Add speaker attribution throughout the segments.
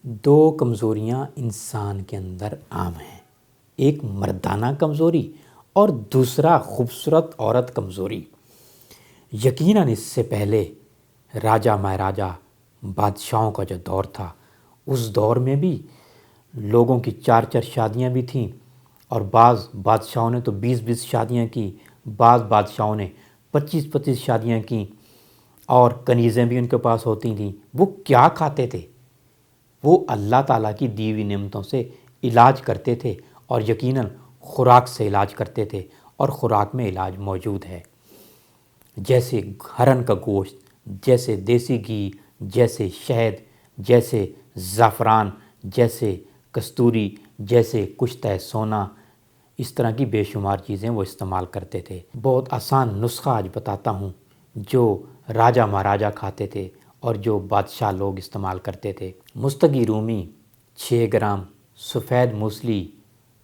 Speaker 1: دو کمزوریاں انسان کے اندر عام ہیں، ایک مردانہ کمزوری اور دوسرا خوبصورت عورت کمزوری۔ یقیناً اس سے پہلے راجا مہاراجا بادشاہوں کا جو دور تھا، اس دور میں بھی لوگوں کی 4 شادیاں بھی تھیں، اور بعض بادشاہوں نے تو 20 شادیاں کی، بعض بادشاہوں نے 25 شادیاں کیں، اور کنیزیں بھی ان کے پاس ہوتی تھیں۔ وہ کیا کھاتے تھے؟ وہ اللہ تعالیٰ کی دی ہوئی نعمتوں سے علاج کرتے تھے، اور یقیناً خوراک سے علاج کرتے تھے، اور خوراک میں علاج موجود ہے، جیسے ہرن کا گوشت، جیسے دیسی گھی، جیسے شہد، جیسے زعفران، جیسے کستوری، جیسے کشتہ سونا، اس طرح کی بے شمار چیزیں وہ استعمال کرتے تھے۔ بہت آسان نسخہ آج بتاتا ہوں جو راجا مہاراجا کھاتے تھے اور جو بادشاہ لوگ استعمال کرتے تھے۔ مستگی رومی 6 گرام، سفید موسلی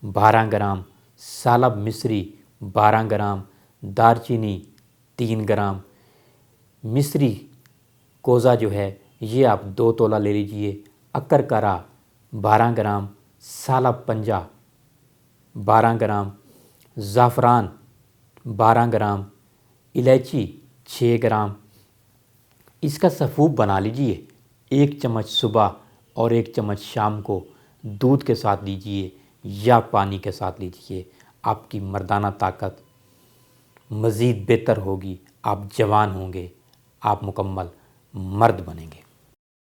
Speaker 1: 12 گرام، سالب مصری 12 گرام، دارچینی 3 گرام، مصری کوزہ جو ہے یہ آپ 2 تولہ لے لیجئے، اکرکرا 12 گرام، سالب پنجہ 12 گرام، زعفران 12 گرام، الائچی 6 گرام۔ اس کا سفوف بنا لیجئے، 1 چمچ صبح اور 1 چمچ شام کو دودھ کے ساتھ لیجئے یا پانی کے ساتھ لیجئے۔ آپ کی مردانہ طاقت مزید بہتر ہوگی، آپ جوان ہوں گے، آپ مکمل مرد بنیں گے۔